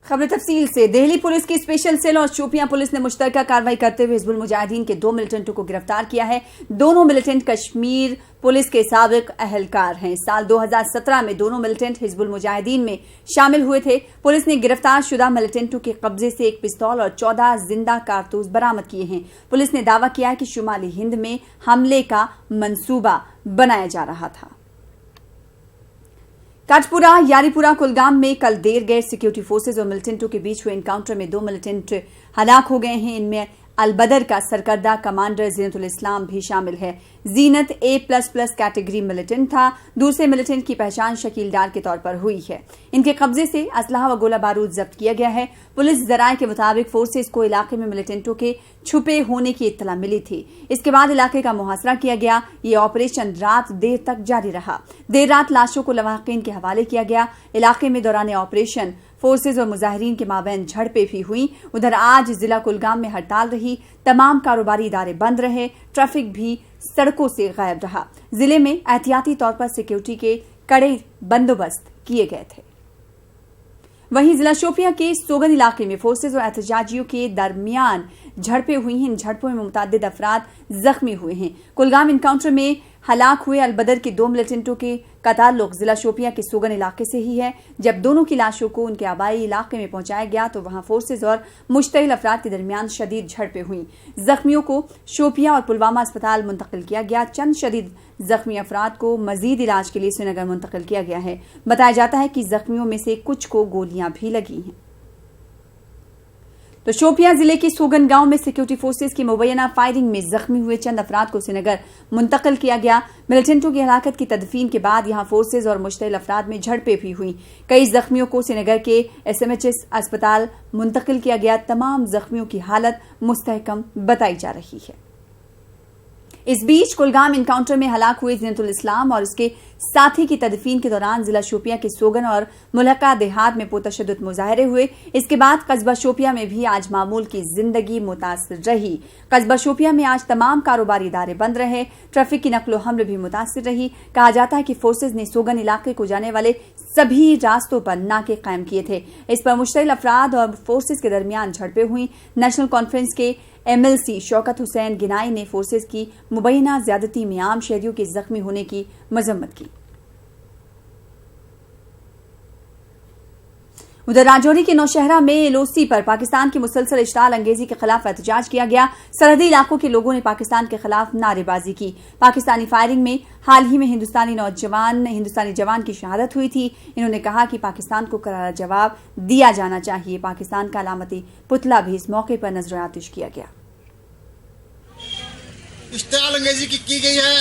खबर तफसील से। दिल्ली पुलिस की स्पेशल सेल और शोपियां पुलिस ने मुश्तरका कार्रवाई करते हुए हिजबुल मुजाहिदीन के 2 मिलिटेंटों को गिरफ्तार किया है। दोनों मिलिटेंट कश्मीर पुलिस के साबिक अहलकार हैं। साल 2017 में दोनों मिलिटेंट हिजबुल मुजाहिदीन में शामिल हुए थे। पुलिस ने गिरफ्तार शुदा मिलिटेंटों के कब्जे से एक पिस्तौल और 14 जिंदा कारतूस बरामद किए हैं। पुलिस ने दावा किया है कि शुमाली हिंद में हमले का मंसूबा बनाया जा रहा था। काठपुरा यारीपुरा कुलगाम में कल देर गए सिक्योरिटी फोर्सेज और मिलिटेंटों के बीच हुए एनकाउंटर में 2 मिलिटेंट हलाक हो गए हैं। इनमें अलबदर का सरकर्दा कमांडर जीनतुल इस्लाम भी शामिल है। जीनत A++ कैटेगरी मिलिटेंट था। दूसरे मिलिटेंट की पहचान शकील डार के तौर पर हुई है। इनके कब्जे से असलहा व गोला बारूद जब्त किया गया है। पुलिस जराये के मुताबिक फोर्सेज को इलाके में मिलिटेंटों के छुपे होने की इत्तला मिली थी। इसके बाद इलाके का मुहासरा किया गया। ये ऑपरेशन रात देर तक जारी रहा। देर रात लाशों को लवाहिकीन के हवाले किया गया। इलाके में दौरान ऑपरेशन फोर्सेज और मुजाहिरीन के माबैन झड़पें भी हुई। उधर आज जिला कुलगाम में हड़ताल रही। तमाम कारोबारी इदारे बंद रहे। ट्रैफिक भी सड़कों से गायब रहा। जिले में एहतियाती तौर पर सिक्योरिटी के कड़े बंदोबस्त किए गए थे। वहीं जिला शोपियां के सोगन इलाके में फोर्सेज और एहतजाजियों के दरमियान झड़पें हुई हैं। इन झड़पों में मुतअद्दिद अफराद जख्मी हुए हैं। कुलगाम एनकाउंटर में हलाक हुए अलबदर के 2 मिलिटेंटों के का ताल्लुक जिला शोपियां के सोगन इलाके से ही है। जब दोनों की लाशों को उनके आबाई इलाके में पहुंचाया गया तो वहां फोर्सेज और मुश्तइल अफराद के दरमियान शदीद झड़पें हुई। जख्मियों को शोपियां और पुलवामा अस्पताल मुंतकिल किया गया। चंद शदीद जख्मी अफराद को मजीद इलाज के लिए श्रीनगर मुंतकिल किया गया है। बताया जाता है कि जख्मियों में से कुछ को गोलियां भी लगी हैं। तो शोपियां जिले के सोगन गांव में सिक्योरिटी फोर्सेज की मुबैना फायरिंग में जख्मी हुए चंद अफराद को श्रीनगर मुंतकिल किया गया। मिलिटेंटों की हलाकत की तदफीन के बाद यहां फोर्सेज और मुश्तइल अफराद में झड़पें भी हुई। कई जख्मियों को श्रीनगर के SMHS अस्पताल मुंतकिल किया गया। तमाम जख्मियों की हालत मुस्तहकम बताई जा रही है। इस बीच कुलगाम एनकाउंटर में हलाक हुए जीनतुल इस्लाम और उसके साथी की तदफीन के दौरान जिला शोपियां के सोगन और मुलक्का देहात में पुरतशद्दुद मुजाहरे हुए। इसके बाद कस्बा शोपियां में भी आज मामूल की जिंदगी मुतासिर रही। कस्बा शोपियां में आज तमाम कारोबारी इदारे बंद रहे। ट्रैफिक की नकलो हमल भी मुतासिर रही। कहा जाता है कि फोर्सेज ने सोगन इलाके को जाने वाले सभी रास्तों पर नाके कायम किए थे। इस पर मुश्तइल अफराद और फोर्सेज के दरमियान झड़पें हुई। नेशनल कॉन्फ्रेंस के MLC शौकत हुसैन गिनाई ने फोर्सेज की मुबैना ज्यादती में आम शहरियों के जख्मी होने की मजम्मत की। उधर राजौरी के नौशहरा में LOC पर पाकिस्तान की मुसलसल इश्ताल अंगेजी के खिलाफ एहतजाज किया गया। सरहदी इलाकों के लोगों ने पाकिस्तान के खिलाफ नारेबाजी की। पाकिस्तानी फायरिंग में हाल ही में हिंदुस्तानी जवान की शहादत हुई थी। इन्होंने कहा कि पाकिस्तान को करारा जवाब दिया जाना चाहिए। पाकिस्तान का अलामती पुतला भी इस मौके पर नजर आतिश किया गया। इश्ताल अंगेजी की गई है,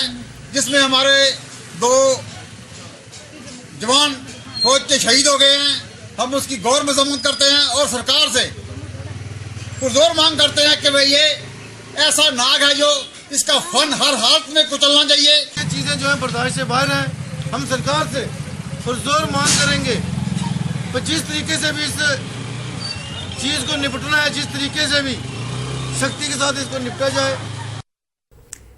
जिसमें हमारे 2 जवान फौज के शहीद हो गए हैं। हम उसकी गौर मजम्मत करते हैं और सरकार से पुरजोर मांग करते हैं कि भाई ये ऐसा नाग है जो इसका फन हर हालत में कुचलना चाहिए। ये चीज़ें जो है बर्दाश्त से बाहर हैं। हम सरकार से पुरजोर मांग करेंगे तो जिस तरीके से भी इस चीज़ को निपटना है, जिस तरीके से भी सख्ती के साथ इसको निपटा जाए।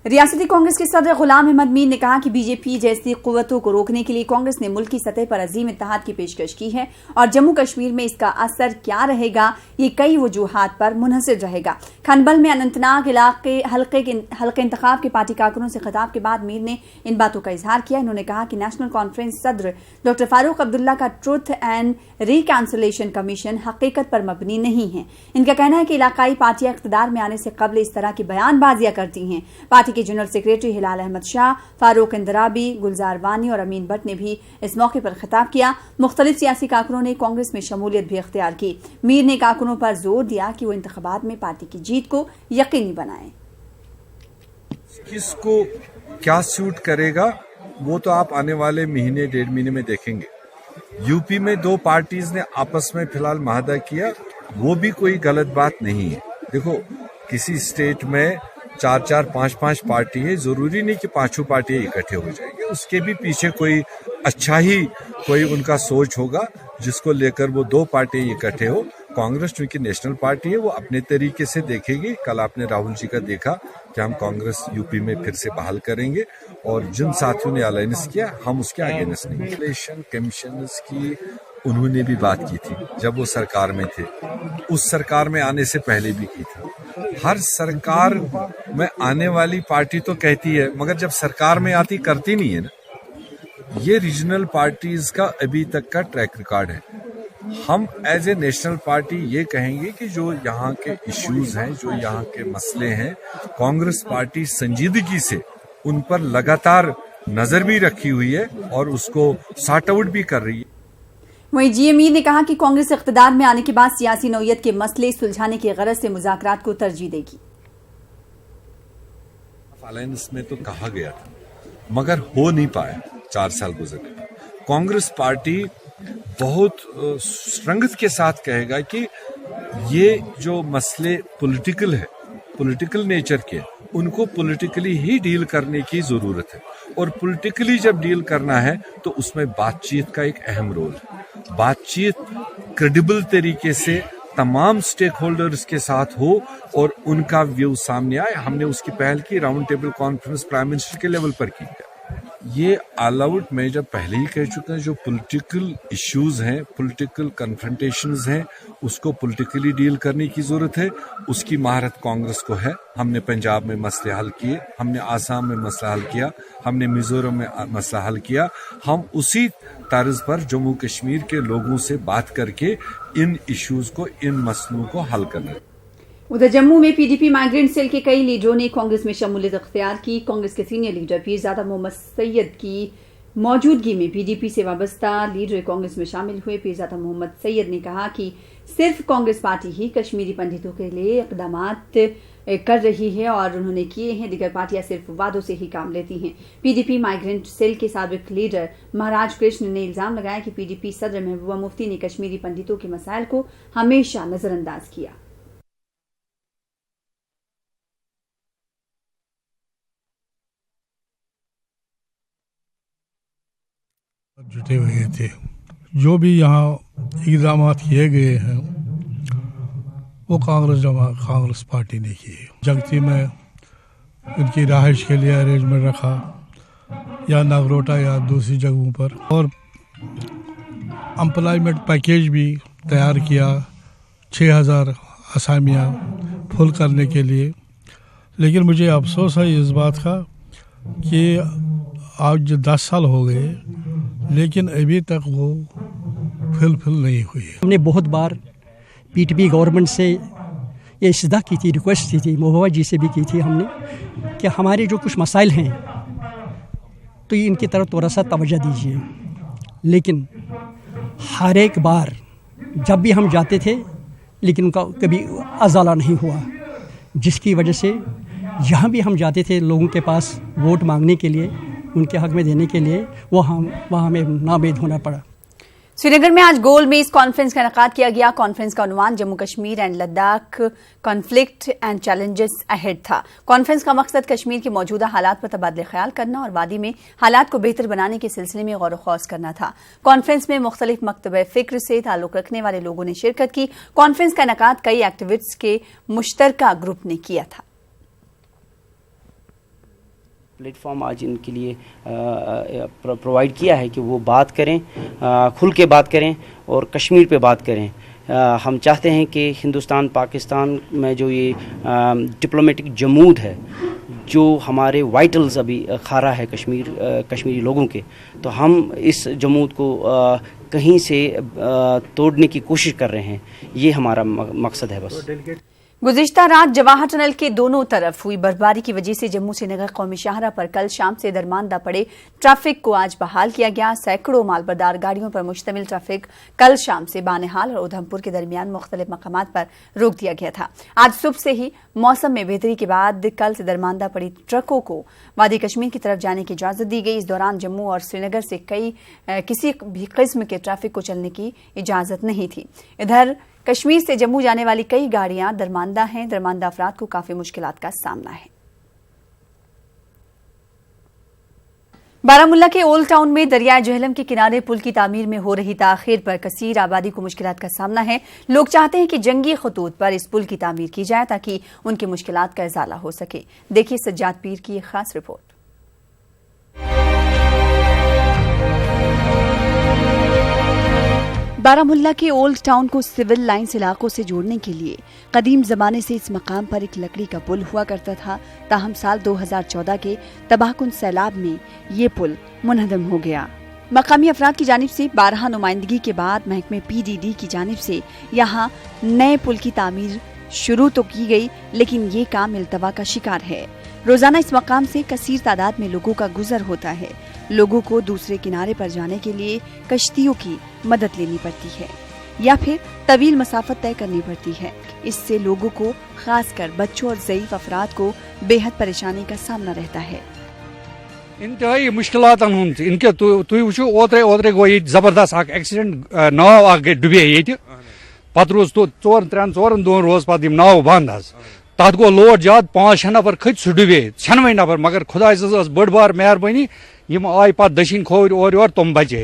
रियासती कांग्रेस के सदर गुलाम अहमद मीर ने कहा कि बीजेपी जैसी कुव्वतों को रोकने के लिए कांग्रेस ने मुल्की सतह पर अजीम इत्तेहाद की पेशकश की है और जम्मू कश्मीर में इसका असर क्या रहेगा ये कई वजूहात पर मुनहसर रहेगा। खनबल में अनंतनाग इलाके हल्के इंतखाब के पार्टी कारकुनों से खिताब के बाद मीर ने इन बातों का इजहार किया। इन्होंने कहा कि नेशनल कॉन्फ्रेंस सदर डॉक्टर फारूक अब्दुल्ला का ट्रुथ एंड रिकैंसिलेशन कमीशन हकीकत पर मबनी नहीं है। इनका कहना है कि इलाकाई पार्टियां इख्तिदार में आने से कबल इस तरह की बयानबाजियां करती हैं। पार्टी के जनरल सेक्रेटरी हिलाल अहमद शाह, फारूक इंदराबी, गुलजार वानी और अमीन भट्ट ने भी इस मौके पर खिताब किया। मुख्तलिफ सियासी कारकुनों ने कांग्रेस में शमूलियत भी इख्तियार की। मीर ने कारकुनों पर जोर दिया कि वो इंतखाबात में पार्टी की जीत को यकीनी बनाएं। किसको क्या सूट करेगा वो तो आप आने वाले महीने 1.5 महीने में देखेंगे। यूपी में 2 पार्टीज ने आपस में फिलहाल महादा किया, वो भी कोई गलत बात नहीं है। देखो किसी स्टेट में 4-4, 5-5 पार्टी है, जरूरी नहीं कि 5 पार्टियां इकट्ठे हो जाएंगे। उसके भी पीछे कोई अच्छा ही कोई उनका सोच होगा जिसको लेकर वो 2 पार्टियां इकट्ठे हो। कांग्रेस चूंकि नेशनल पार्टी है वो अपने तरीके से देखेगी। कल आपने राहुल जी का देखा कि हम कांग्रेस यूपी में फिर से बहाल करेंगे और जिन साथियों ने अलायंस किया हम उसके अगेंस्ट नहीं। इलेक्शन कमीशन की انہوں نے بھی بات کی تھی جب وہ سرکار میں تھے، اس سرکار میں آنے سے پہلے بھی کی تھی۔ ہر سرکار میں آنے والی پارٹی تو کہتی ہے مگر جب سرکار میں آتی کرتی نہیں ہے نا۔ یہ ریجنل پارٹیز کا ابھی تک کا ٹریک ریکارڈ ہے۔ ہم ایز اے نیشنل پارٹی یہ کہیں گے کہ جو یہاں کے ایشوز ہیں، جو یہاں کے مسئلے ہیں، کانگریس پارٹی سنجیدگی سے ان پر لگاتار نظر بھی رکھی ہوئی ہے اور اس کو سارٹ آؤٹ بھی کر رہی ہے۔ وہیں جی ایم ای نے کہا کہ کانگریس اقتدار میں آنے کے بعد سیاسی نوعیت کے مسئلے سلجھانے کی غرض سے مذاکرات کو ترجیح دے گی۔ الائنس میں تو کہا گیا تھا مگر ہو نہیں پایا، 4 سال گزرے۔ کانگریس پارٹی بہت اسٹرنگتھ کے ساتھ کہے گا کہ یہ جو مسئلے پولیٹیکل ہے، پولیٹیکل نیچر کے، ان کو پولیٹیکلی ہی ڈیل کرنے کی ضرورت ہے، اور پولیٹیکلی جب ڈیل کرنا ہے تو اس میں بات چیت کا ایک اہم رول ہے۔ بات چیت کریڈیبل طریقے سے تمام سٹیک ہولڈرز کے ساتھ ہو اور ان کا ویو سامنے آئے۔ ہم نے اس کی پہل کی، round table conference prime minister کے لیول پر کی ہے۔ یہ آل آؤٹ میں جب پہلے ہی کہہ چکا ہے، جو پولیٹیکل ایشوز ہیں، پولیٹیکل کنفرنٹیشنز ہیں، اس کو پولیٹیکلی ڈیل کرنے کی ضرورت ہے۔ اس کی مہارت کانگریس کو ہے۔ ہم نے پنجاب میں مسئلے حل کیے، ہم نے آسام میں مسئلہ حل کیا، ہم نے میزورم میں مسئلہ حل کیا۔ ہم اسی طرز پر جموں کشمیر کے لوگوں سے بات کر کے ان ایشوز کو، ان مسئلوں کو حل کرنا۔ ادھر جموں میں P D P migrant cell کے کئی لیڈروں نے کانگریس میں شمولیت اختیار کی۔ کانگریس کے سینئر لیڈر پیرزادہ محمد سید کی موجودگی میں پی ڈی پی سے وابستہ لیڈر کانگریس میں شامل ہوئے۔ پیرزادہ محمد سید نے کہا کہ صرف کانگریس پارٹی ہی کشمیری پنڈتوں کے لیے اقدامات کر رہی ہے اور انہوں نے کیے ہیں، دیگر پارٹیاں صرف وعدوں سے ہی کام لیتی ہیں۔ P D P migrant cell کے سابق لیڈر مہاراج کرشن نے الزام لگایا کہ پی ڈی پی صدر محبوبہ مفتی نے کشمیری پنڈتوں کے مسائل کو ہمیشہ نظر انداز کیا۔ جٹے ہوئے تھے، جو بھی یہاں اقدامات کیے گئے ہیں وہ کانگریس پارٹی نے کیے۔ جگتی میں ان کی رہائش کے لیے ارینجمنٹ رکھا، یا ناگروٹا یا دوسری جگہوں پر، اور امپلائمنٹ پیکیج بھی تیار کیا 6000 اسامیاں فل کرنے کے لیے۔ لیکن مجھے افسوس ہے اس بات کا کہ آج 10 سال ہو گئے لیکن ابھی تک وہ فل نہیں ہوئی۔ ہم نے بہت بار پی ٹی پی گورنمنٹ سے یہ استدعا کی تھی، ریکویسٹ کی تھی، محبوبہ جی سے بھی کی تھی ہم نے، کہ ہمارے جو کچھ مسائل ہیں تو ان کی طرف تھوڑا سا توجہ دیجیے۔ لیکن ہر ایک بار جب بھی ہم جاتے تھے لیکن ان کا کبھی ازالہ نہیں ہوا، جس کی وجہ سے جہاں بھی ہم جاتے تھے لوگوں کے پاس ووٹ مانگنے کے لیے، ان کے حق میں دینے کے لیے، وہاں ہمیں نامید ہونا پڑا۔ سری نگر میں آج گول میز کانفرنس کا انعقاد کیا گیا۔ کانفرنس کا عنوان Jammu Kashmir and Ladakh conflict and challenges ahead تھا۔ کانفرنس کا مقصد کشمیر کے موجودہ حالات پر تبادلہ خیال کرنا اور وادی میں حالات کو بہتر بنانے کے سلسلے میں غور و خوض کرنا تھا۔ کانفرنس میں مختلف مکتبہ فکر سے تعلق رکھنے والے لوگوں نے شرکت کی۔ کانفرنس کا انعقاد کئی ایکٹیوسٹس کے مشترکہ گروپ نے کیا تھا۔ پلیٹ فارم آج ان کے لیے پرووائڈ کیا ہے کہ وہ بات کریں، کھل کے بات کریں اور کشمیر پہ بات کریں۔ ہم چاہتے ہیں کہ ہندوستان پاکستان میں جو یہ ڈپلومیٹک جمود ہے، جو ہمارے وائٹلز ابھی کھا رہا ہے کشمیری لوگوں کے، تو ہم اس جمود کو کہیں سے توڑنے کی کوشش کر رہے ہیں۔ یہ ہمارا مقصد ہے بس۔ گزشتہ رات جواہر ٹنل کے دونوں طرف ہوئی برفباری کی وجہ سے جموں سے نگر قومی شاہراہ پر کل شام سے درماندہ پڑے ٹریفک کو آج بحال کیا گیا۔ سینکڑوں مال بردار گاڑیوں پر مشتمل ٹریفک کل شام سے بانہال اور ادھمپور کے درمیان مختلف مقامات پر روک دیا گیا تھا۔ آج صبح سے ہی موسم میں بہتری کے بعد کل سے درماندہ پڑی ٹرکوں کو وادی کشمیر کی طرف جانے کی اجازت دی گئی۔ اس دوران جموں اور سری نگر سے کسی بھی قسم کے ٹریفک کو چلنے کی اجازت نہیں تھی۔ ادھر کشمیر سے جموں جانے والی کئی گاڑیاں درماندہ ہیں۔ درماندہ افراد کو کافی مشکلات کا سامنا ہے۔ بارامولہ کے اولڈ ٹاؤن میں دریائے جہلم کے کنارے پل کی تعمیر میں ہو رہی تاخیر پر کثیر آبادی کو مشکلات کا سامنا ہے۔ لوگ چاہتے ہیں کہ جنگی خطوط پر اس پل کی تعمیر کی جائے تاکہ ان کی مشکلات کا ازالہ ہو سکے۔ دیکھیے سجاد پیر کی ایک خاص رپورٹ۔ बारामुल्ला के ओल्ड टाउन को सिविल लाइंस इलाकों से जोड़ने के लिए कदीम जमाने से इस मकाम पर एक लकड़ी का पुल हुआ करता था। ताहम साल 2014 के तबाहकुन सैलाब में ये पुल मुनहदम हो गया। मकामी अफराद की जानिब से 12 नुमाइंदगी के बाद महकमे PDD की जानिब से यहाँ नए पुल की तामीर शुरू तो की गई, लेकिन ये काम इल्तवा का शिकार है। रोजाना इस मकाम से कसीर तादाद में लोगों का गुजर होता है। लोगों को दूसरे किनारे पर जाने के लिए कश्तियों की मदद लेनी पड़ती है या फिर तवील मसाफत तय करनी पड़ती है। इससे लोगों को, खासकर बच्चों और ज़ईफ अफराद को बेहद परेशानी का सामना रहता है। इंतहाई मुश्किलात इनके तुम वो ओत्रे गो ये जबरदस्त एक्सीडेंट नाव डुबे ये पत रोज 4-3 दोन रोज पत नाव बंद तथ गो लोड ज्यादा 5-6 नफर खत सह डुबे 96 नफर, मगर खुदा बड़ बार मेहरबानी यम आय पत दशिन खोर और योर तुम बचे।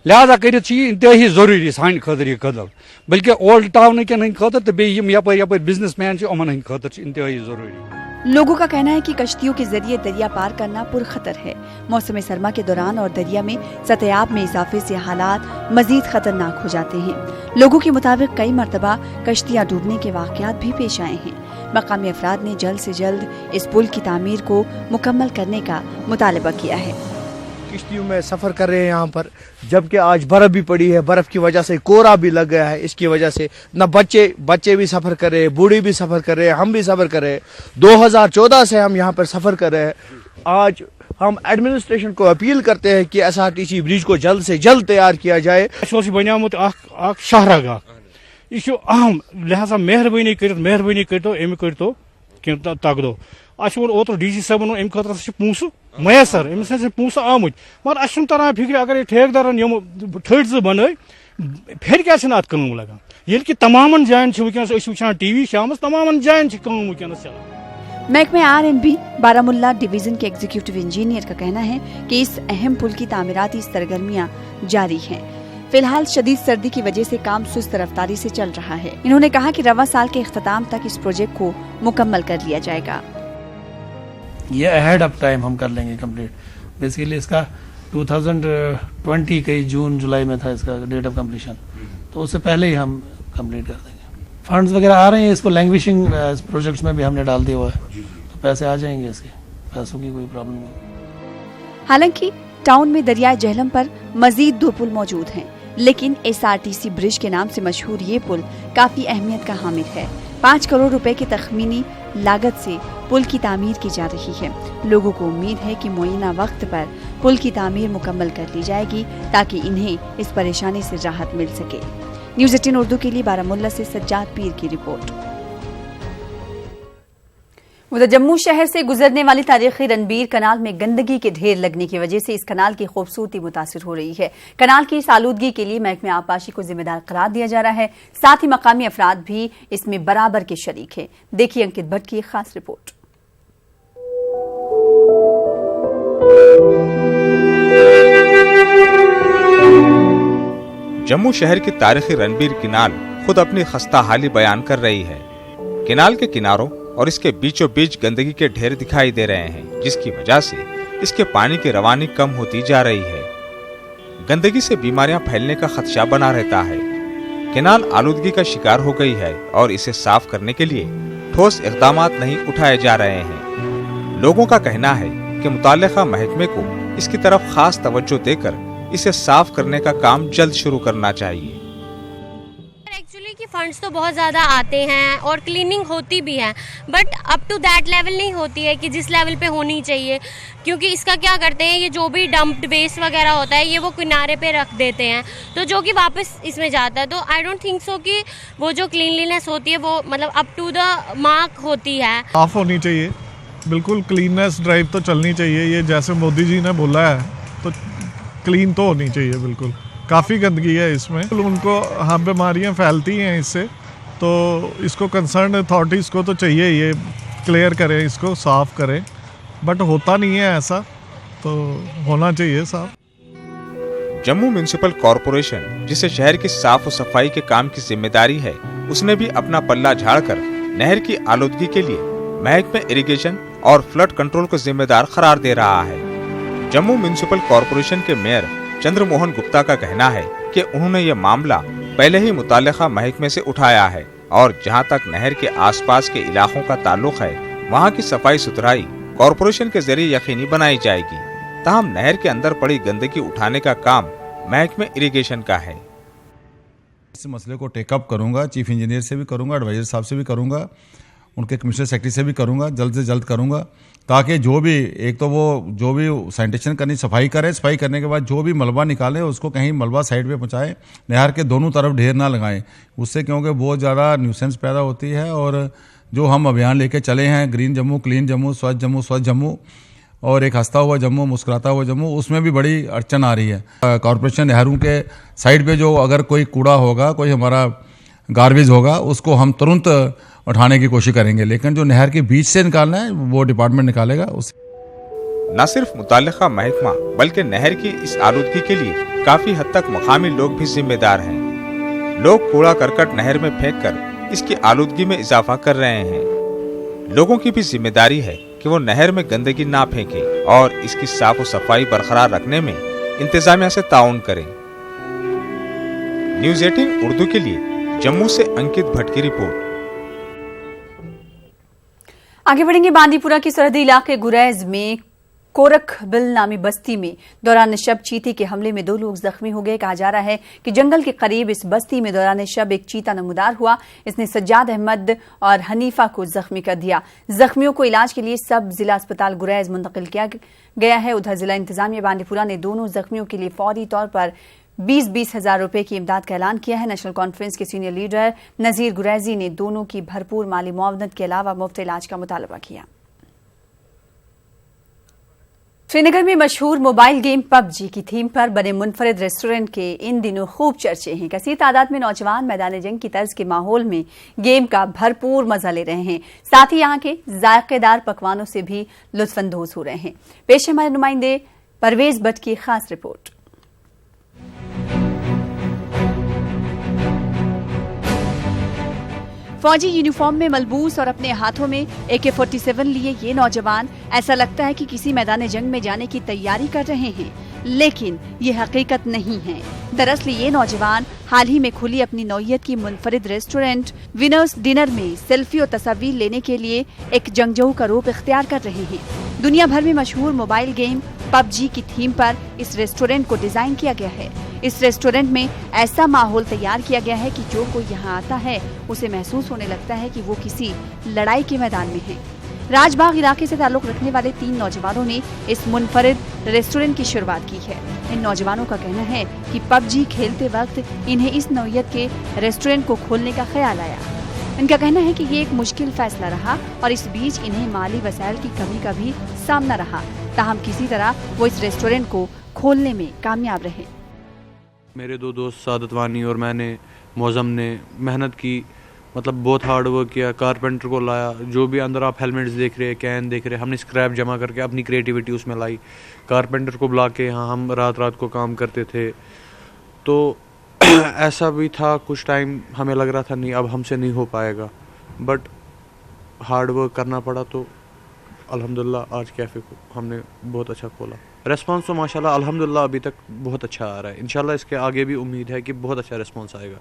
लिहाजा कर इंतहाई जरूरी सान खतर यह कदम, बल्कि ओल्ड टाउन कन खतर तो बेम यपर बिजनेस मैन उमन खतर इंतहाई जरूरी। लोगों का कहना है कि कश्तियों के जरिए दरिया पार करना पुरखतर है। मौसम सरमा के दौरान और दरिया में सतह में इजाफे से हालात मजीद खतरनाक हो जाते हैं। लोगों के मुताबिक कई मरतबा कश्तियां डूबने के वाकयात भी पेश आए हैं। मकामी अफराद ने जल्द से जल्द इस पुल की तामीर को मुकम्मल करने का मुतालबा किया है। किश्तियों में सफ़र कर रहे हैं यहाँ पर, जबकि आज बर्फ़ भी पड़ी है, बर्फ़ की वजह से कोहरा भी लग गया है। इसकी वजह से न बच्चे भी सफ़र कर रहे हैं, बूढ़ी भी सफ़र कर रहे हैं, हम भी सफ़र कर रहे हैं। 2014 से हम यहाँ पर सफ़र कर रहे हैं। आज हम एडमिनिस्ट्रेशन को अपील करते हैं कि SRTC ब्रिज को जल्द से जल्द तैयार किया जाए। बनोमुत शहरगाह यह अहम, लिहाजा मेहरबानी करो अमि करो तगदो। ओतर DC साहब अम खतर पोस मैसर, अमिस पोस आमुत, मगर अस तरह फिक्र अगर ठेकेदारन ठट ज बन फिर क्या अत कम लगान ये कि तमाम जायन वस वुचान TV शाम तमाम जायन वस चलान। महकमे R&B बारामुल्ला डिवीजन के एग्जीक्यूटिव इंजीनियर का कहना है कि इस अहम पुल की तामीराती सरगर्मियां जारी हैं। फिलहाल शदीद सर्दी की वजह से काम सुस्त रफ्तारी से चल रहा है। इन्होंने कहा कि रवा साल के इख्तिताम तक इस प्रोजेक्ट को मुकम्मल कर लिया जाएगा। ये अहेड ऑफ टाइम हम कर लेंगे कंप्लीट। बेसिकली इसका 2020 के जून जुलाई में था इसका डेट ऑफ कंप्लीशन, तो उससे पहले ही हम कंप्लीट कर देंगे। फंड्स वगैरह आ रहे हैं, इसको लैंग्विशिंग प्रोजेक्ट्स में भी हमने डाल दिया हुआ है, तो पैसे आ जाएंगे, इसके पैसों की कोई प्रॉब्लम नहीं। हालांकि टाउन में दरियाए झेलम पर मजीद 2 पुल मौजूद हैं, लेकिन SRTC ब्रिज के नाम से मशहूर ये पुल काफी अहमियत का हामिल है। 5 करोड़ रुपए की तखमीनी लागत से पुल की तामीर की जा रही है। लोगों को उम्मीद है कि मुअय्यना वक्त पर पुल की तामीर मुकम्मल कर ली जाएगी ताकि इन्हें इस परेशानी से राहत मिल सके। न्यूज़ 18 उर्दू के लिए बारामुल्ला से सज्जाद पीर की रिपोर्ट। उधर जम्मू शहर से गुजरने वाली तारीखी रणबीर कनाल में गंदगी के ढेर लगने की वजह से इस कनाल की खूबसूरती मुतासिर हो रही है। कनाल की इस आलूदगी के लिए महकमे आबपाशी को जिम्मेदार करार दिया जा रहा है। साथ ही मकामी अफराद भी इसमें बराबर के शरीक हैं। देखिए अंकित भट्ट की खास रिपोर्ट। जम्मू शहर की तारीखी रणबीर किनाल खुद अपनी खस्ता हाली बयान कर रही है। किनाल के किनारों और इसके बीचों बीच गंदगी के ढेर दिखाई दे रहे हैं, जिसकी वजह से इसके पानी की रवानी कम होती जा रही है। गंदगी से बीमारियां फैलने का खदशा बना रहता है। किनाल आलूदगी का शिकार हो गई है और इसे साफ करने के लिए ठोस इक़दामात नहीं उठाए जा रहे हैं। लोगों का कहना है कि मुताल्लिका महकमे को इसकी तरफ खास तवज्जो देकर इसे साफ करने का काम जल्द शुरू करना चाहिए। एक्चुअली कि फंड्स तो बहुत ज़्यादा आते हैं और क्लीनिंग होती भी है, but up to that level नहीं होती है कि जिस लेवल पे होनी चाहिए। क्योंकि इसका क्या करते हैं, ये जो भी डंप्ड वेस्ट वगैरह होता है ये वो किनारे पे रख देते हैं, तो जो कि वापस इसमें जाता है। तो आई डोंट थिंक सो कि वो जो क्लीनलीनेस होती है वो मतलब अप टू द मार्क होती है। साफ होनी चाहिए, बिल्कुल क्लीननेस ड्राइव तो चलनी चाहिए। ये जैसे मोदी जी ने बोला है तो क्लीन तो होनी चाहिए बिल्कुल। काफ़ी गंदगी है इसमें, उनको हम बीमारियाँ फैलती हैं इससे, तो इसको कंसर्न अथॉरिटीज़ को तो चाहिए ये क्लियर करें, इसको साफ़ करें, बट होता नहीं है ऐसा, तो होना चाहिए साफ। जम्मू म्युनिसिपल कॉरपोरेशन, जिसे शहर की साफ और सफाई के काम की जिम्मेदारी है, उसने भी अपना पल्ला झाड़कर नहर की आलूदगी के लिए महकमे इरिगेशन और फ्लड कंट्रोल को जिम्मेदार करार दे रहा है। जम्मू म्युनिसिपल कॉरपोरेशन के मेयर चंद्र मोहन गुप्ता का कहना है कि उन्होंने ये मामला पहले ही मुताल्लिका महकमे से उठाया है और जहां तक नहर के आसपास के इलाकों का ताल्लुक है वहां की सफाई सुथराई कॉरपोरेशन के जरिए यकीनी बनाई जाएगी। ताहम नहर के अंदर पड़ी गंदगी उठाने का काम महकमे इरिगेशन का है। इस मसले को टेकअप करूंगा, चीफ इंजीनियर से भी करूंगा, एडवाइजर साहब से भी करूंगा, उनके कमिश्नर सेक्रेटरी से भी करूंगा, जल्द से जल्द करूंगा, ताकि जो भी एक तो वो जो भी सैनिटेशन करनी सफाई करें, सफाई करने के बाद जो भी मलबा निकालें उसको कहीं मलबा साइड पे पहुंचाएं, नहर के दोनों तरफ ढेर ना लगाएं, उससे क्योंकि बहुत ज़्यादा न्यूसेंस पैदा होती है। और जो हम अभियान लेके चले हैं ग्रीन जम्मू, क्लीन जम्मू, स्वच्छ जम्मू और एक हंसता हुआ जम्मू, मुस्कुराता हुआ जम्मू, उसमें भी बड़ी अड़चन आ रही है। कॉरपोरेशन नहरों के साइड पे जो अगर कोई कूड़ा होगा, कोई हमारा गार्बेज होगा, उसको हम तुरंत उठाने की कोशिश करेंगे, लेकिन जो नहर के बीच से निकालना है वो डिपार्टमेंट निकालेगा। न सिर्फ मुताल्लिका महकमा बल्कि नहर की इस आलूदगी के लिए काफी हद तक मकामी लोग भी जिम्मेदार हैं। लोग कूड़ा करकट नहर में फेंककर इसकी आलूदगी में इजाफा कर रहे हैं। लोगों की भी जिम्मेदारी है कि वो नहर में गंदगी ना फेंके और इसकी साफ और सफाई बरकरार रखने में इंतजामिया से ताउन करें। न्यूज़ 18 उर्दू के लिए जम्मू से अंकित भट्ट की रिपोर्ट। आगे बढ़ेंगे। बांदीपुरा के सरहदी इलाके गुरैज में कोरखबिल नामी बस्ती में दौरान शब चीते के हमले में 2 लोग जख्मी हो गए। कहा जा रहा है कि जंगल के करीब इस बस्ती में दौरान शब एक चीता नमूदार हुआ। इसने सज्जाद अहमद और हनीफा को जख्मी कर दिया। जख्मियों को इलाज के लिए सब जिला अस्पताल गुरैज मुंतकिल किया गया है। उधर जिला इंतजामिया बांदीपुरा ने दोनों जख्मियों के लिए फौरी तौर पर 20-20 हजार रुपए की इमदाद का ऐलान किया है। नेशनल कॉन्फ्रेंस के सीनियर लीडर नजीर गुरैजी ने दोनों की भरपूर माली मुआवनत के अलावा मुफ्त इलाज का मुतालबा किया। श्रीनगर में मशहूर मोबाइल गेम पबजी की थीम पर बने मुनफरिद रेस्टोरेंट के इन दिनों खूब चर्चे हैं। कसीर तादाद में नौजवान मैदान जंग की तर्ज के माहौल में गेम का भरपूर मजा ले रहे हैं, साथ ही यहाँ के जायकेदार पकवानों से भी लुत्फानंदोज हो रहे हैं। पेश है हमारे नुमाइंदे परवेज भट्ट की खास रिपोर्ट। फौजी यूनिफॉर्म में मलबूस और अपने हाथों में AK-47 लिए ये नौजवान ऐसा लगता है कि किसी मैदान जंग में जाने की तैयारी कर रहे हैं, लेकिन ये हकीकत नहीं है। दरअसल ये नौजवान हाल ही में खुली अपनी नौइयत की मुनफरिद रेस्टोरेंट विनर्स डिनर में सेल्फी और तस्वीर लेने के लिए एक जंगजू का रूप इख्तियार कर रहे हैं। दुनिया भर में मशहूर मोबाइल गेम पबजी की थीम पर इस रेस्टोरेंट को डिजाइन किया गया है। इस रेस्टोरेंट में ऐसा माहौल तैयार किया गया है कि जो कोई यहाँ आता है उसे महसूस होने लगता है कि वो किसी लड़ाई के मैदान में है। राजबाग इलाके से ताल्लुक रखने वाले 3 नौजवानों ने इस मुनफरिद रेस्टोरेंट की शुरुआत की है। इन नौजवानों का कहना है कि पबजी खेलते वक्त इन्हें इस नौइयत के रेस्टोरेंट को खोलने का ख्याल आया। इनका कहना है कि ये एक मुश्किल फैसला रहा और इस बीच इन्हें माली वसाइल की कमी का भी सामना रहा, ताहम किसी तरह वो इस रेस्टोरेंट को खोलने में कामयाब रहे। मेरे 2 दोस्त सादत वानी और मैंने मौज़म ने मेहनत की, मतलब बहुत हार्ड वर्क किया। कारपेंटर को लाया, जो भी अंदर आप हेलमेट्स देख रहे हैं, कैन देख रहे हैं, हमने स्क्रैप जमा करके अपनी क्रिएटिविटी उसमें लाई। कारपेंटर को बुला के यहाँ हम रात को काम करते थे। तो ऐसा भी था कुछ टाइम हमें लग रहा था नहीं अब हमसे नहीं हो पाएगा, बट हार्ड वर्क करना पड़ा तो अल्हम्दुलिल्लाह आज कैफ़े को हमने बहुत अच्छा खोला। रेस्पॉन्स तो माशाल्लाह अल्हम्दुलिल्लाह अभी तक बहुत अच्छा आ रहा है। इंशाल्लाह इसके आगे भी उम्मीद है कि बहुत अच्छा रेस्पॉन्स आएगा।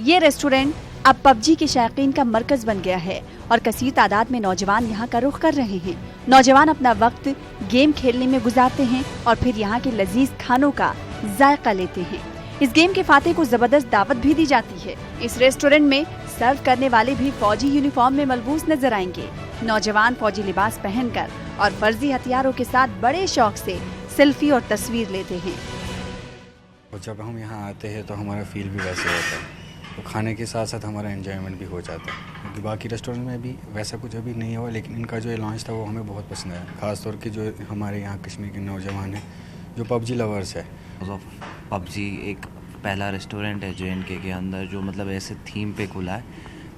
ये रेस्टोरेंट अब पबजी के शौकीन का मरकज बन गया है और कसीर तादाद में नौजवान यहाँ का रुख कर रहे हैं। नौजवान अपना वक्त गेम खेलने में गुजारते हैं और फिर यहाँ के लजीज खानों का जायका लेते हैं। इस गेम के फाते को जबरदस्त दावत भी दी जाती है। इस रेस्टोरेंट में सर्व करने वाले भी फौजी यूनिफॉर्म में मलबूस नजर आएंगे। नौजवान फौजी लिबास पहनकर और फर्जी हथियारों के साथ बड़े शौक से सेल्फी और तस्वीर लेते हैं। जब हम यहाँ आते हैं तो हमारा फील भी वैसे होता है, तो खाने के साथ साथ हमारा एंजॉयमेंट भी हो जाता है। क्योंकि बाकी रेस्टोरेंट में भी वैसा कुछ अभी नहीं हुआ, लेकिन इनका जो लॉन्च था वो हमें बहुत पसंद आया। ख़ासतौर के जो हमारे यहाँ कश्मीर के नौजवान हैं जो पबजी लवर्स है। पबजी एक पहला रेस्टोरेंट है JNK के अंदर जो मतलब ऐसे थीम पे खुला है,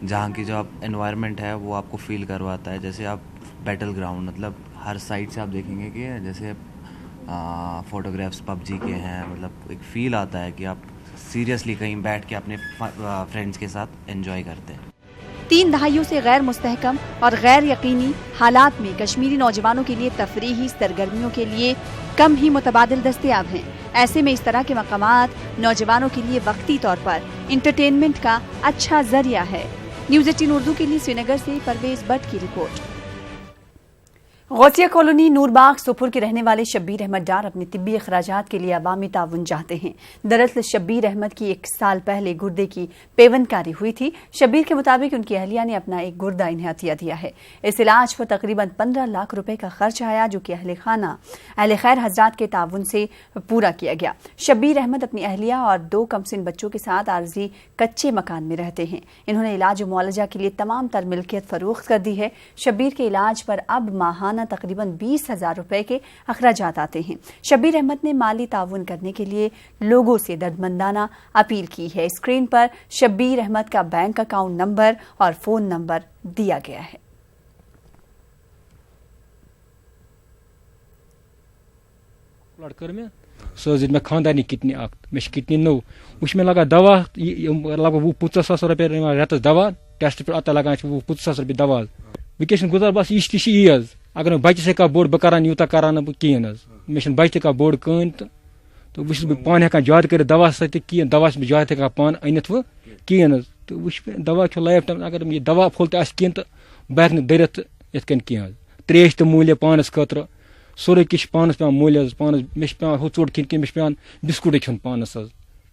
जहाँ की जो आप एनवायरनमेंट है वो आपको फील करवाता है जैसे आप बैटल ग्राउंड, मतलब हर साइड से आप देखेंगे कि जैसे फ़ोटोग्राफ्स पबजी के हैं, मतलब एक फ़ील आता है कि आप सीरियसली कहीं बैठ के अपने फ्रेंड्स के साथ एंजॉय करते हैं। 3 दहाइयों से गैर मुस्तहकम और गैर यकीनी हालात में कश्मीरी नौजवानों के लिए तफरीही सरगर्मियों के लिए कम ही मुतबादिल दस्तयाब हैं। ऐसे में इस तरह के मकामात नौजवानों के लिए वक्ती तौर पर इंटरटेनमेंट का अच्छा जरिया है। न्यूज़ 18 उर्दू के लिए श्रीनगर से परवेज भट्ट की रिपोर्ट। गौसिया कॉलोनी नूरबाग सोपुर के रहने वाले शब्बीर अहमद डार अपने तिब्बी अखराजात के लिए अवामी ताउन चाहते हैं। दरअसल शब्बीर अहमद की 1 साल पहले गुर्दे की पेवनकारी हुई थी। शब्बीर के मुताबिक उनकी अहलिया ने अपना एक गुर्दा इन्हें अतिया दिया है। इस इलाज पर तकरीबन 15 लाख रुपए का खर्च आया, जो कि अहले खैर हजरात के ताउन से पूरा किया गया। शब्बीर अहमद अपनी अहलिया और 2 कमसिन बच्चों के साथ आरजी कच्चे मकान में रहते हैं। इन्होंने इलाज और मुआलजा के लिए तमाम तर मिल्कियत फरोख्त कर दी है। शब्बीर के इलाज पर अब माहाना तकरीबन 20,000 रुपए के अखराजात आते हैं। शब्बीर अहमद ने माली ताउन करने के लिए लोगों से दर्दमंदाना अपील की है। स्क्रीन पर शब्बीर अहमद का बैंक अकाउंट नंबर और फोन नंबर दिया गया है। सोच मे खानदानी कितनी मे कितनी नो वह मे लगा दवा लगभग 50,000 रुपये रेतस दवा टेस्ट पे आता लगा 50,000 रुपये दवा वह गुजार बस यह अगर मैं बच्चे से बोड़ बह करान यूत करान बह कहें मे बच्चे का बोड़ कन तो वह पान हेकान ज्यादा कर दवा कहें दवा ज्यादा हेकान पान अनित वह कहें तो वह दवा लाइफ टाइम अगर यह दवा फुल कहें तो बह हेक दरित ये कहें त्रेश तो मूल्य पानस खतर सोरे किस पानस पे मूल्य पानस मे पे चोट खिन मे पे बिस्कुट खन पानस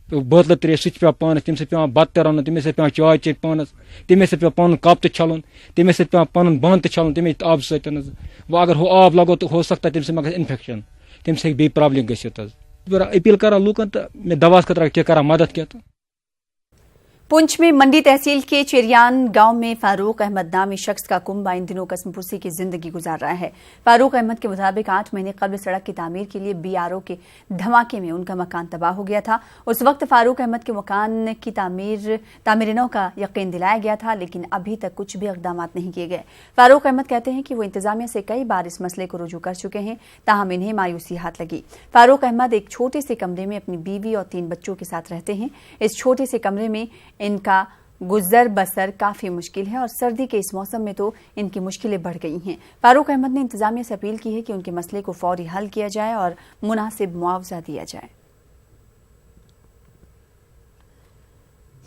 बोतल त्रेश सह पानस तम पे बत रन तमें पे चाय चेत पानस तमें पे पन कप तो छलन तमें पे पन बंद तो छलन तमें आब सत वह अगर हो आब लगो तो हो सकता है तम इन्फेक्शन तम बे प्रॉब्लम गसित अपील कर लूकन तो मे दवा खतर क्या मदद क्या तो। पुंछ में मंडी तहसील के चेरियान गांव में फारूक अहमद नामी शख्स का कुंबा इन दिनों कसमपुसी की जिंदगी गुजार रहा है। फारूक अहमद के मुताबिक 8 महीने कबल सड़क की तामीर के लिए BRO के धमाके में उनका मकान तबाह हो गया था। उस वक्त फारूक अहमद के मकान की तामीरनों का यकीन दिलाया गया था, लेकिन अभी तक कुछ भी इक़दाम नहीं किए गए। फारूक अहमद कहते हैं कि वो इंतजामिया से कई बार इस मसले को रुजू कर चुके हैं, ताहम इन्हें मायूसी हाथ लगी। फारूक अहमद एक छोटे से कमरे में अपनी बीवी और 3 बच्चों के साथ रहते हैं। इस छोटे से कमरे में इनका गुजर बसर काफी मुश्किल है और सर्दी के इस मौसम में तो इनकी मुश्किलें बढ़ गई हैं। फारूक अहमद ने इंतजामिया से अपील की है कि उनके मसले को फौरी हल किया जाए और मुनासिब मुआवजा दिया जाए।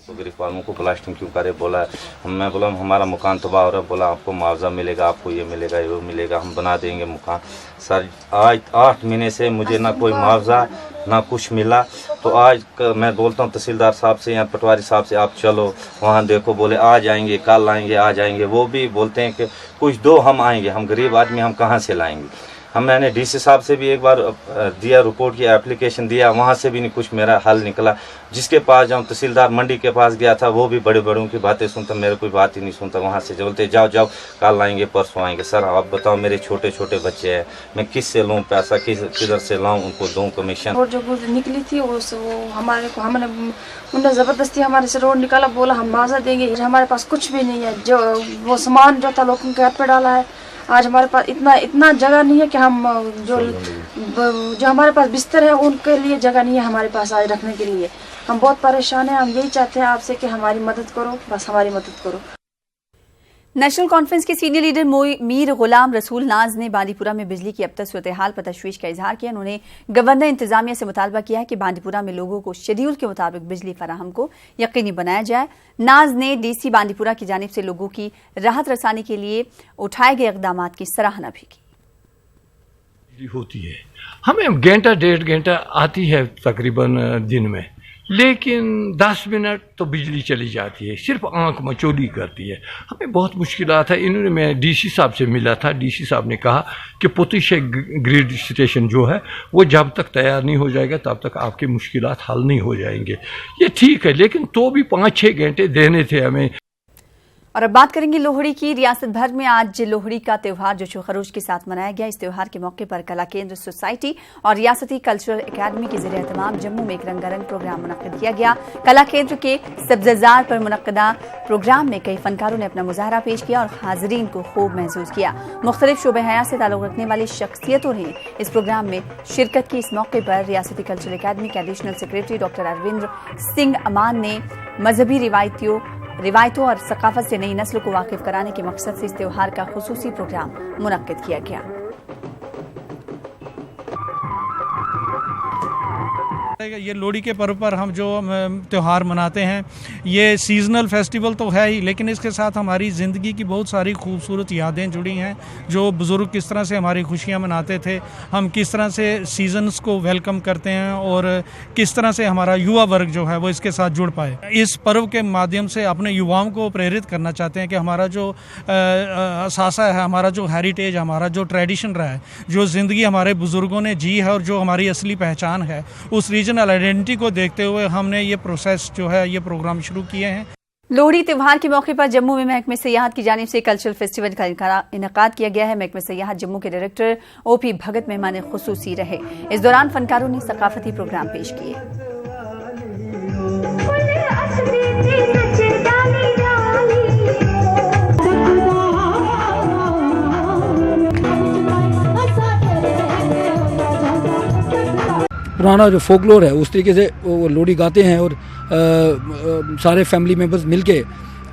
तो गरीब आदमों को ब्लास्टिंग क्यों करे, बोला मैं बोला हमारा मकान तबाह हो रहा है, बोला आपको मुआवजा मिलेगा, आपको ये मिलेगा वो मिलेगा, हम बना देंगे मकान। सर आज 8 महीने से मुझे ना कोई मुआवजा ना कुछ मिला। तो आज मैं बोलता हूँ तहसीलदार साहब से या पटवारी साहब से, आप चलो वहाँ देखो, बोले आज आएंगे कल आएंगे आज आएंगे, वो भी बोलते हैं कि कुछ दो हम आएंगे, हम गरीब आदमी हम कहाँ से लाएंगे। मैंने DC साहब से भी एक बार दिया, रिपोर्ट किया, एप्लीकेशन दिया, वहाँ से भी नहीं कुछ मेरा हल निकला। जिसके पास जाऊँ तहसीलदार मंडी के पास गया था, वो भी बड़े बड़ों की बातें सुनता, मेरे कोई बात ही नहीं सुनता। वहाँ से बोलते जाओ जाओ कल आएंगे परसों आएंगे। सर आप बताओ मेरे छोटे छोटे बच्चे हैं, मैं किससे लूँ पैसा, किधर से लाऊँ उनको दूँ कमीशन। और जो निकली थी वो हमारे को उन्होंने ज़बरदस्ती हमारे से रोड निकाला, बोला हम मुआवजा देंगे। हमारे पास कुछ भी नहीं है, जो वो सामान जो था लोगों के हाथ पे डाला है। आज हमारे पास इतना जगह नहीं है कि हम जो हमारे पास बिस्तर है उनके लिए जगह नहीं है हमारे पास आज रखने के लिए। हम बहुत परेशान हैं। हम यही चाहते हैं आपसे कि हमारी मदद करो, बस हमारी मदद करो। नेशनल कॉन्फ्रेंस के सीनियर लीडर मीर गुलाम रसूल नाज ने बांदीपुरा में बिजली की अब तक सूरत हाल पर तशवीश का इजहार किया। उन्होंने गवर्नर इंतजामिया से मुतालबा किया है कि बांदीपुरा में लोगों को शेड्यूल के मुताबिक बिजली फराहम को यकीनी बनाया जाए। नाज ने DC बांदीपुरा की जानिब से लोगों की राहत रसानी के लिए उठाए गए इकदामात की सराहना भी की। होती है हमें घंटा 1.5 घंटा आती है तकरीबन दिन में, लेकिन 10 मिनट तो बिजली चली जाती है, सिर्फ आंख मचोली करती है। हमें बहुत मुश्किलात है। इन्होंने मैं DC साहब से मिला था, DC साहब ने कहा कि पुतिश ग्रिड स्टेशन जो है वो जब तक तैयार नहीं हो जाएगा तब तक आपकी मुश्किलात हल नहीं हो जाएंगे। ये ठीक है, लेकिन तो भी 5-6 घंटे देने थे हमें। और अब बात करेंगे लोहड़ी की। रियासत भर में आज लोहड़ी का त्यौहार जोशो खरोश के साथ मनाया गया। इस त्यौहार के मौके पर कला केंद्र सोसाइटी और रियासती कल्चरल एकेडमी के ज़रिए एहतमाम जम्मू में एक रंगारंग प्रोग्राम मुनक्किद किया गया। कला केंद्र के सब्ज़जार पर मुनक्किदा प्रोग्राम में कई फनकारों ने अपना मुजाहरा पेश किया और हाज़रीन को खूब महसूस किया। मुख्तलिफ शोबे हयात से ताल्लुक़ रखने वाली शख्सियतों ने इस प्रोग्राम में शिरकत की। इस मौके पर रियासती कल्चरल एकेडमी के additional secretary doctor Arvind Singh Aman ने मजहबी रिवायतों और सकाफत से नई नस्ल को वाकिफ कराने के मकसद से इस त्यौहार का खुसूसी प्रोग्राम मुनक्किद किया गया। चलेगा। ये लोहड़ी के पर्व पर हम जो त्यौहार मनाते हैं ये सीजनल फेस्टिवल तो है ही, लेकिन इसके साथ हमारी ज़िंदगी की बहुत सारी खूबसूरत यादें जुड़ी हैं। जो बुज़ुर्ग किस तरह से हमारी खुशियाँ मनाते थे, हम किस तरह से सीजन्स को वेलकम करते हैं और किस तरह से हमारा युवा वर्ग जो है वो इसके साथ जुड़ पाए। इस पर्व के माध्यम से अपने युवाओं को प्रेरित करना चाहते हैं कि हमारा जो असासा है, हमारा जो हेरिटेज, हमारा जो ट्रेडिशन रहा है, जो ज़िंदगी हमारे बुज़ुर्गों ने जी है और जो हमारी असली पहचान है, उस रीजनल आइडेंटिटी को देखते हुए हमने ये प्रोसेस जो है ये प्रोग्राम शुरू किए हैं। लोहड़ी त्यौहार के मौके पर जम्मू में महकमे सियाहत की जानिब से कल्चरल फेस्टिवल का इनेकाद किया गया है। महकमे सियाहत जम्मू के डायरेक्टर OP भगत मेहमान खुसूसी रहे। इस दौरान फनकारों ने सकाफती प्रोग्राम पेश किए। पुराना जो फोकलोर है उस तरीके से वो लोहड़ी गाते हैं और सारे फैमिली मेम्बर्स मिलके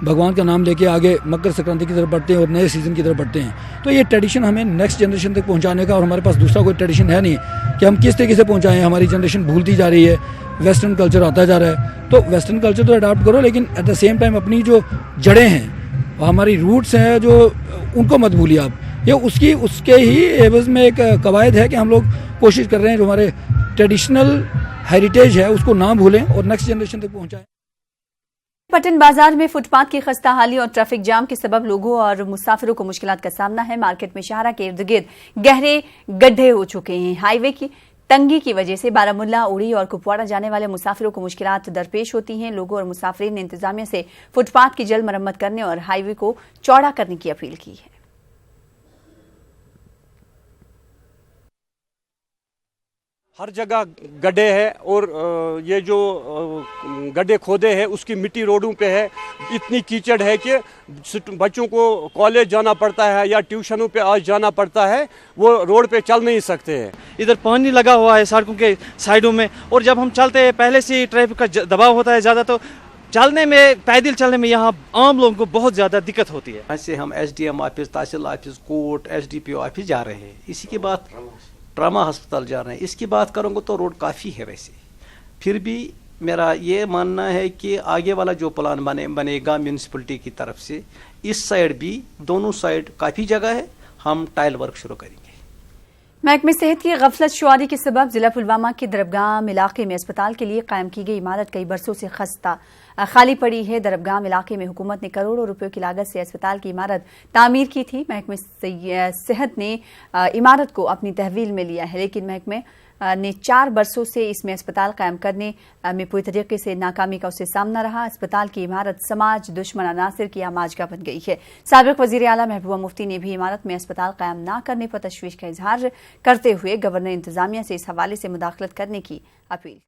भगवान का नाम लेके आगे मकर संक्रांति की तरफ बढ़ते हैं और नए सीज़न की तरफ बढ़ते हैं। तो ये ट्रेडिशन हमें नेक्स्ट जनरेशन तक पहुंचाने का, और हमारे पास दूसरा कोई ट्रेडिशन है नहीं कि हम किस तरीके से पहुंचाएं। हमारी जनरेशन भूलती जा रही है, वेस्टर्न कल्चर आता जा रहा है। तो वेस्टर्न कल्चर तो अडॉप्ट करो, लेकिन एट द सेम टाइम अपनी जो जड़ें हैं, हमारी रूट्स हैं, जो उनको मत भूलिए आप। ये उसके ही एवज में एक कवायद है कि हम लोग कोशिश कर रहे हैं जो हमारे ट्रेडिशनल हेरिटेज है उसको ना भूलें और नेक्स्ट जनरेशन तक पहुंचाएं। पटन बाजार में फुटपाथ की खस्ता हाली और ट्रैफिक जाम के सबब लोगों और मुसाफिरों को मुश्किलात का सामना है। मार्केट में शाहरा के इर्द गिर्द गहरे गड्ढे हो चुके हैं। हाईवे की तंगी की वजह से बारामुल्ला, उड़ी और कुपवाड़ा जाने वाले मुसाफिरों को मुश्किलात दरपेश होती हैं। लोगों और मुसाफिरीन ने इंतजामिया से फुटपाथ की जल्द मरम्मत करने और हाईवे को चौड़ा करने की अपील की है। हर जगह गड्ढे हैं और ये जो गड्ढे खोदे हैं उसकी मिट्टी रोडों पे है। इतनी कीचड़ है कि बच्चों को कॉलेज जाना पड़ता है या ट्यूशनों पे आज जाना पड़ता है, वो रोड पे चल नहीं सकते हैं। इधर पानी लगा हुआ है सड़कों के साइडों में, और जब हम चलते हैं पहले से ही ट्रैफिक का दबाव होता है ज़्यादा, तो चलने में, पैदल चलने में यहाँ आम लोगों को बहुत ज़्यादा दिक्कत होती है। ऐसे हम SDM ऑफिस, तहसील ऑफिस, कोर्ट, SDPO ऑफिस जा रहे हैं। इसी के बाद ट्रामा अस्पताल जा रहे हैं। इसकी बात करूँगा तो रोड काफ़ी है वैसे, फिर भी मेरा ये मानना है कि आगे वाला जो प्लान बनेगा म्यूनसिपलिटी की तरफ से, इस साइड भी, दोनों साइड काफ़ी जगह है, हम टाइल वर्क शुरू करेंगे। महकमे सेहत की गफलत शुआरी के सबब जिला पुलवामा के दरबगाम इलाके में अस्पताल के लिए कायम की गई इमारत कई बरसों से खस्ता खाली पड़ी है। दरबगाम इलाके में हुकूमत ने करोड़ों रुपयों की लागत से अस्पताल की इमारत तामीर की थी। महकमे सेहत ने इमारत को अपनी तहवील में लिया है, लेकिन महकमे ने 4 बरसों से इसमें अस्पताल कायम करने में पूरी तरीके से नाकामी का उससे सामना रहा। अस्पताल की इमारत समाज दुश्मन अनासिर की आमाजगा बन गई है। साबिक वजीर आला महबूबा मुफ्ती ने भी इमारत में अस्पताल कायम न करने पर तशवीश का इजहार करते हुए गवर्नर इंतजामिया से इस हवाले से मुदाखलत करने की अपील